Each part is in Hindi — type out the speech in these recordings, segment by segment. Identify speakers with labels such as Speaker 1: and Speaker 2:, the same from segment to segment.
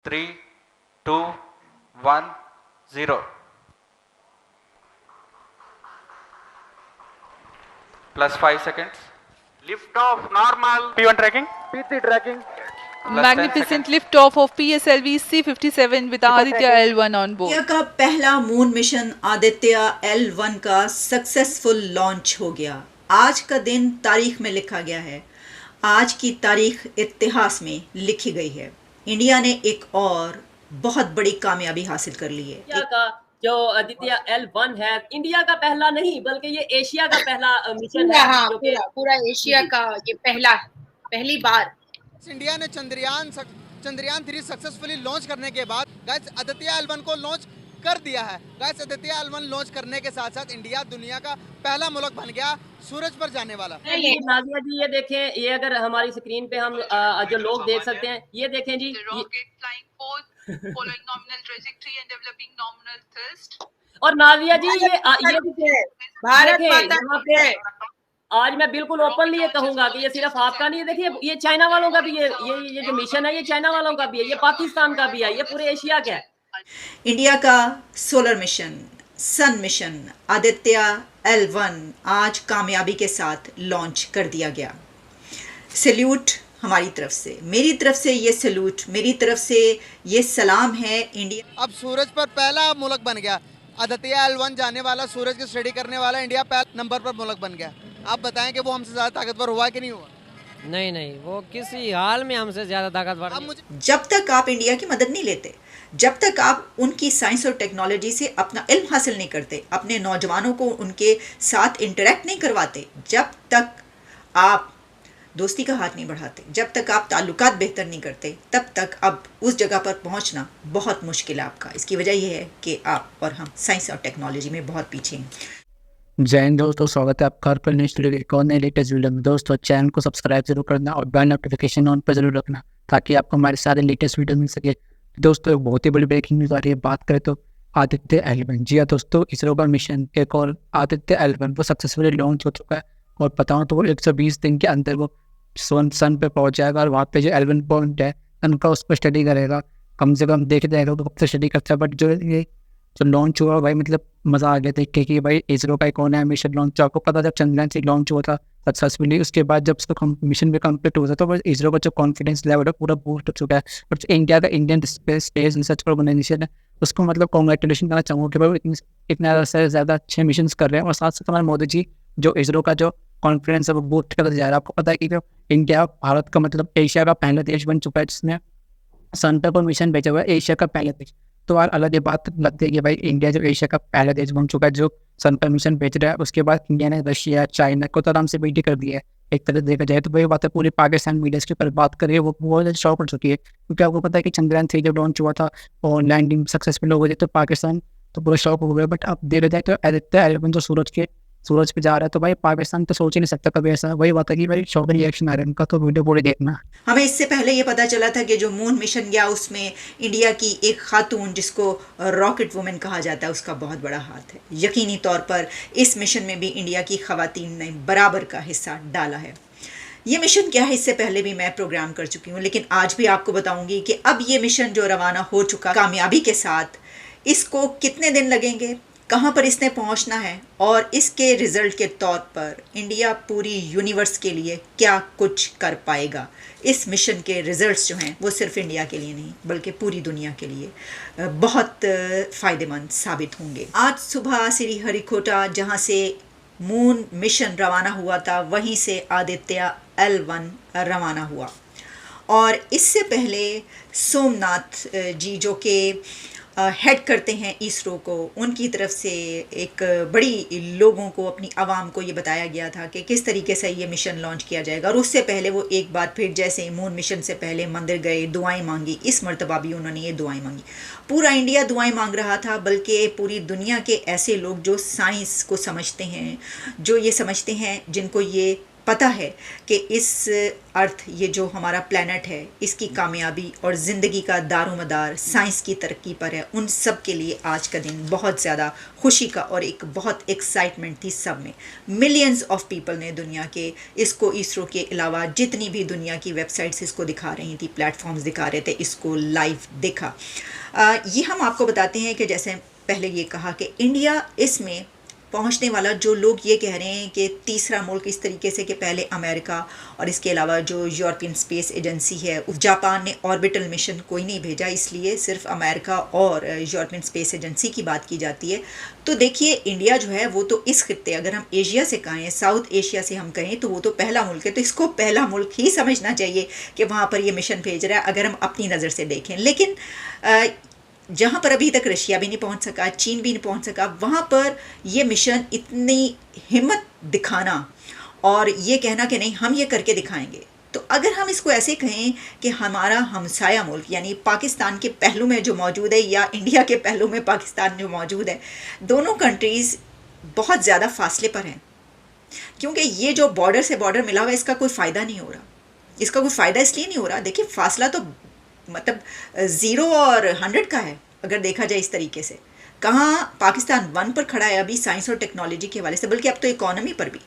Speaker 1: 3, 2, 1, 0. Plus 5 seconds.
Speaker 2: Lift off normal.
Speaker 3: P1 tracking.
Speaker 2: P3 tracking.
Speaker 1: Plus 10
Speaker 4: Magnificent
Speaker 1: seconds.
Speaker 4: lift-off of PSLV C-57 with Aditya L1 on board.
Speaker 5: India का पहला मून मिशन आदित्य L1 का सक्सेसफुल लॉन्च हो गया। आज का दिन तारीख में लिखा गया है। आज की तारीख इतिहास में लिखी गई है। इंडिया ने एक और बहुत बड़ी कामयाबी हासिल कर ली है।
Speaker 6: इंडिया का जो आदित्य L1 है, इंडिया का पहला नहीं बल्कि ये एशिया का पहला मिशन है।
Speaker 7: हाँ,
Speaker 6: जो कि
Speaker 7: पूरा एशिया का ये पहली बार
Speaker 8: इंडिया ने चंद्रयान 3 सक्सेसफुली लॉन्च करने के बाद गाइस आदित्य L1 को लॉन्च कर दिया है। गाइस आदित्य L1 लॉन्च करने के साथ साथ इंडिया दुनिया का पहला मुल्क बन गया सूरज पर जाने वाला।
Speaker 6: नाजिया जी ये देखें, ये अगर हमारी स्क्रीन पे हम जो लोग देख सकते हैं, ये देखें जी, और नाजिया जी ये
Speaker 7: भारत
Speaker 6: देखें,
Speaker 7: माता
Speaker 6: यहाँ
Speaker 7: की
Speaker 6: पे
Speaker 7: जय।
Speaker 6: आज मैं बिल्कुल ओपनली ये कहूंगा कि ये सिर्फ आपका नहीं है। देखिए ये चाइना वालों का भी, ये जो मिशन है ये चाइना वालों का भी है, ये पाकिस्तान का भी है, ये पूरे एशिया का है।
Speaker 5: इंडिया का सोलर मिशन, सन मिशन आदित्य L1 आज कामयाबी के साथ लॉन्च कर दिया गया। सैल्यूट हमारी तरफ से, मेरी तरफ से ये सैल्यूट, मेरी तरफ से ये सलाम है। इंडिया
Speaker 8: अब सूरज पर पहला मुल्क बन गया। आदित्य L1 जाने वाला, सूरज की स्टडी करने वाला इंडिया पहले नंबर पर मुल्क बन गया। आप बताएं कि वो हमसे ज्यादा ताकतवर हुआ कि नहीं हुआ?
Speaker 9: नहीं, वो किसी हाल में हमसे ज्यादा ताकतवर
Speaker 8: अब
Speaker 9: नहीं।
Speaker 8: मुझे
Speaker 5: जब तक आप इंडिया की मदद नहीं लेते, जब तक आप उनकी साइंस और टेक्नोलॉजी से अपना इल्म हासिल नहीं करते, अपने नौजवानों को उनके साथ इंटरेक्ट नहीं करवाते, जब तक आप दोस्ती का हाथ नहीं बढ़ाते, जब तक आप ताल्लुकात बेहतर नहीं करते, तब तक अब उस जगह पर पहुंचना बहुत मुश्किल है आपका। इसकी वजह यह है कि आप और हम साइंस और टेक्नोलॉजी में बहुत पीछे हैं।
Speaker 10: जय हिंद दोस्तों, स्वागत है आपका पर न्यूज़ स्टूडियो एक और नए लेटेस्ट वीडियो में। दोस्तों चैनल को सब्सक्राइब जरूर करना और बेल नोटिफिकेशन ऑन पर जरूर रखना ताकि आपको हमारे सारे लेटेस्ट वीडियो मिल सके। दोस्तों एक बहुत ही बड़ी ब्रेकिंग न्यूज़ आ रही है। बात करें तो आदित्य L1, जी हाँ दोस्तों, इसरो का मिशन एक और आदित्य L1 वो सक्सेसफुली लॉन्च हो चुका है। और बताऊँ तो वो 120 दिन के अंदर वो सन पे पहुँच जाएगा और वहाँ पे जो L1 पॉइंट है उनका उस पर स्टडी करेगा। कम से कम देख जाएगा तो कब से स्टडी करता है। बट जो लॉन्च हुआ भाई, मतलब मज़ा आ गया देख के कि भाई इसरो का एक और नया मिशन लॉन्च। आपको पता जब चंद्रयान से लॉन्च हुआ था सक्सेसफुली, उसके बाद जब उसका मिशन भी कंप्लीट हुआ था तो इसरो का जो कॉन्फिडेंस लेवल है पूरा बूस्ट हो चुका है। और जो इंडिया का इंडियन स्पेस रिसर्च ऑर्गेनाइजेशन है उसको मतलब कॉन्ग्रेचुलेशन करना चाहूँगा कि भाई इतना ज़्यादा अच्छे मिशन कर रहे हैं। और साथ साथ हमारे मोदी जी जो इसरो का जो कॉन्फिडेंस है वो बूस्ट करते जा रहा है। आपको पता है कि जो इंडिया भारत का मतलब एशिया का पहला देश बन चुका है जिसने सन पे कोई मिशन भेजा हुआ है, एशिया का पहला देश। तो यार अलग ये बात लगती है कि भाई इंडिया जो एशिया का पहला देश बन चुका है जो सन पर मिशन भेज रहा है। उसके बाद इंडिया ने रशिया, चाइना को तो आराम से बेटी कर दिया है। एक तरह से देखा जाए तो वही बात है, पूरी पाकिस्तान मीडिया के ऊपर बात करिए वो बहुत शौक हो चुकी है। क्योंकि आपको पता है कि चंद्रयान 3 जब लॉन्च हुआ था और लैंडिंग सक्सेसफुल हो गई तो पाकिस्तान तो पूरा शौक हो गया। बट अब देखा जाए तो आदित्य L1 जो सूरज पे जा रहा है तो भाई पाकिस्तान तो सोच ही नहीं सकता कभी ऐसा। वही बात है कि भाई शौक रिएक्शन आ रहा है उनका, तो वीडियो पूरी देखना।
Speaker 5: हमें इससे पहले ये पता चला था कि जो मून मिशन गया उसमें इंडिया की एक खातून जिसको रॉकेट वुमेन कहा जाता है उसका बहुत बड़ा हाथ है। यकीनी तौर पर इस मिशन में भी इंडिया की खवातीन ने बराबर का हिस्सा डाला है। ये मिशन क्या है इससे पहले भी मैं प्रोग्राम कर चुकी हूँ, लेकिन आज भी आपको बताऊंगी कि अब ये मिशन जो रवाना हो चुका कामयाबी के साथ, इसको कितने दिन लगेंगे, कहाँ पर इसने पहुँचना है और इसके रिजल्ट के तौर पर इंडिया पूरी यूनिवर्स के लिए क्या कुछ कर पाएगा। इस मिशन के रिजल्ट्स जो हैं वो सिर्फ इंडिया के लिए नहीं बल्कि पूरी दुनिया के लिए बहुत फ़ायदेमंद साबित होंगे। आज सुबह श्रीहरिकोटा जहाँ से मून मिशन रवाना हुआ था वहीं से आदित्य L1 रवाना हुआ। और इससे पहले सोमनाथ जी जो कि हेड करते हैं इसरो को, उनकी तरफ से एक बड़ी लोगों को, अपनी आवाम को ये बताया गया था कि किस तरीके से ये मिशन लॉन्च किया जाएगा। और उससे पहले वो एक बार फिर जैसे मून मिशन से पहले मंदिर गए, दुआएं मांगी। इस मर्तबा भी उन्होंने ये दुआएं मांगी। पूरा इंडिया दुआएं मांग रहा था, बल्कि पूरी दुनिया के ऐसे लोग जो साइंस को समझते हैं, जो ये समझते हैं, जिनको ये पता है कि इस अर्थ, ये जो हमारा प्लेनेट है, इसकी कामयाबी और ज़िंदगी का दारोमदार साइंस की तरक्की पर है। उन सब के लिए आज का दिन बहुत ज़्यादा खुशी का और एक बहुत एक्साइटमेंट थी सब में। मिलियंस ऑफ पीपल ने दुनिया के इसको, इसरो के अलावा जितनी भी दुनिया की वेबसाइट्स इसको दिखा रही थी, प्लेटफॉर्म्स दिखा रहे थे, इसको लाइव देखा। ये हम आपको बताते हैं कि जैसे पहले ये कहा कि इंडिया इसमें पहुंचने वाला, जो लोग ये कह रहे हैं कि तीसरा मुल्क इस तरीके से कि पहले अमेरिका और इसके अलावा जो यूरोपियन स्पेस एजेंसी है, जापान ने ऑर्बिटल मिशन कोई नहीं भेजा, इसलिए सिर्फ अमेरिका और यूरोपियन स्पेस एजेंसी की बात की जाती है। तो देखिए इंडिया जो है वो तो इस खित्ते, अगर हम एशिया से कहें, साउथ एशिया से हम कहें, तो वो तो पहला मुल्क है, तो इसको पहला मुल्क ही समझना चाहिए कि वहाँ पर ये मिशन भेज रहा है, अगर हम अपनी नज़र से देखें। लेकिन जहाँ पर अभी तक रशिया भी नहीं पहुँच सका, चीन भी नहीं पहुँच सका, वहाँ पर ये मिशन इतनी हिम्मत दिखाना और ये कहना कि नहीं हम ये करके दिखाएंगे, तो अगर हम इसको ऐसे कहें कि हमारा हमसाया मुल्क यानी पाकिस्तान के पहलू में जो मौजूद है या इंडिया के पहलू में पाकिस्तान जो मौजूद है, दोनों कंट्रीज़ बहुत ज़्यादा फासले पर हैं, क्योंकि ये जो बॉर्डर से बॉर्डर मिला हुआ है इसका कोई फ़ायदा नहीं हो रहा। इसका कोई फ़ायदा इसलिए नहीं हो रहा, देखिए फासला तो मतलब 0 और 100 का है अगर देखा जाए इस तरीके से। कहाँ पाकिस्तान 1 पर खड़ा है अभी साइंस और टेक्नोलॉजी के हवाले से, बल्कि अब तो इकोनॉमी पर भी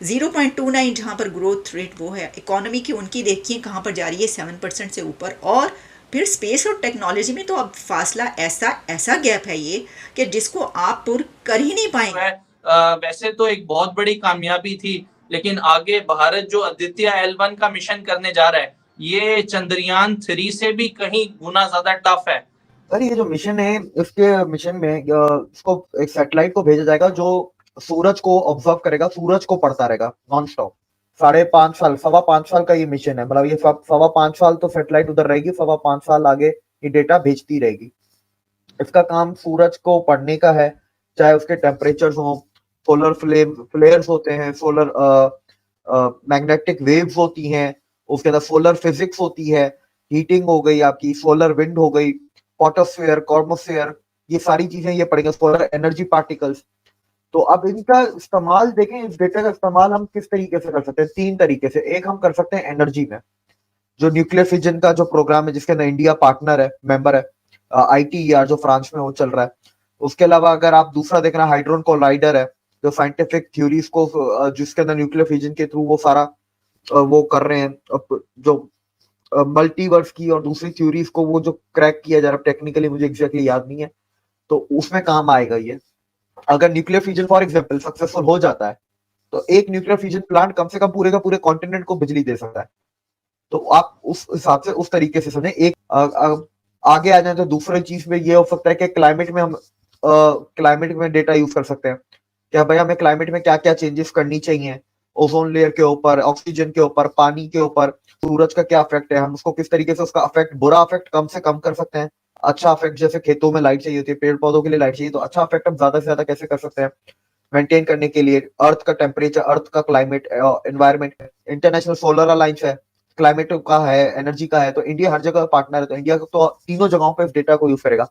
Speaker 5: 0.29 जहाँ पर ग्रोथ रेट वो है, इकोनॉमी की उनकी देखिए कहाँ पर जा रही है, 7% से ऊपर। और फिर स्पेस और टेक्नोलॉजी में तो अब फासला ऐसा गैप है ये कि जिसको आप पूर कर ही नहीं पाएंगे।
Speaker 3: वैसे तो एक बहुत बड़ी कामयाबी थी, लेकिन आगे भारत जो आदित्य L1 का मिशन करने जा रहा है, ये चंद्रयान 3 से भी कहीं गुना ज्यादा टफ है।
Speaker 11: सर ये जो मिशन है, इसके मिशन में इसको एक सैटेलाइट को भेजा जाएगा जो सूरज को ऑब्जर्व करेगा, सूरज को पढ़ता रहेगा नॉन स्टॉप 5.5 साल, 5.25 साल का ये मिशन है। मतलब ये 5.25 साल तो सैटेलाइट उधर रहेगी, 5.25 साल आगे ये डेटा भेजती रहेगी। इसका काम सूरज को पढ़ने का है, चाहे उसके टेम्परेचर हो, सोलर फ्लेयर्स होते हैं, सोलर मैग्नेटिक वेव्स होती हैं, उसके अंदर सोलर फिजिक्स होती है, हीटिंग हो गई आपकी, सोलर विंड हो गई, फोटोस्फीयर, कॉर्मोस्फीयर, ये सारी चीजें ये पढ़ेंगे, सोलर एनर्जी पार्टिकल्स। तो अब इनका इस्तेमाल देखें, इस डेटा का इस्तेमाल हम किस तरीके से कर सकते हैं? 3 तरीके से। एक, हम कर सकते हैं एनर्जी में, जो न्यूक्लियर फिजन का जो प्रोग्राम है जिसके अंदर इंडिया पार्टनर है, मेंबर है, ITER जो फ्रांस में वो चल रहा है। उसके अलावा अगर आप दूसरा देख रहे हैं, हाइड्रोन कोलाइडर है, जो साइंटिफिक थ्योरीज को जिसके अंदर न्यूक्लियर फिजन के थ्रू वो सारा वो कर रहे हैं, जो मल्टीवर्स की और दूसरी थ्योरीज को वो जो क्रैक किया जा रहा है, टेक्निकली मुझे एग्जैक्टली याद नहीं है, तो उसमें काम आएगा ये। अगर nuclear fusion for example successful हो जाता है, तो एक न्यूक्लियर फ्यूजन प्लांट कम से कम पूरे का पूरे कॉन्टिनेंट को बिजली दे सकता है। तो आप उस हिसाब से उस तरीके से समझें। एक आगे आ जाए तो दूसरी चीज में ये हो सकता है कि क्लाइमेट में हम क्लाइमेट में डेटा यूज कर सकते हैं, क्या भाई हमें क्लाइमेट में क्या क्या चेंजेस करनी चाहिए, ओजोन लेयर के ऊपर, ऑक्सीजन के ऊपर, पानी के ऊपर, सूरज का क्या इफेक्ट है, हम उसको किस तरीके से उसका इफेक्ट, बुरा इफेक्ट कम से कम कर सकते हैं, अच्छा इफेक्ट जैसे खेतों में लाइट चाहिए होती है, पेड़ पौधों के लिए लाइट चाहिए, तो अच्छा इफेक्ट हम ज्यादा से ज्यादा कैसे कर सकते हैं मेंटेन करने के लिए। अर्थ का टेम्परेचर, अर्थ का climate, environment, international solar alliance है, क्लाइमेट का है, एनर्जी का है, तो इंडिया हर जगह पार्टनर है, तो इंडिया तो तीनों जगहों पे इस डेटा को यूज करेगा।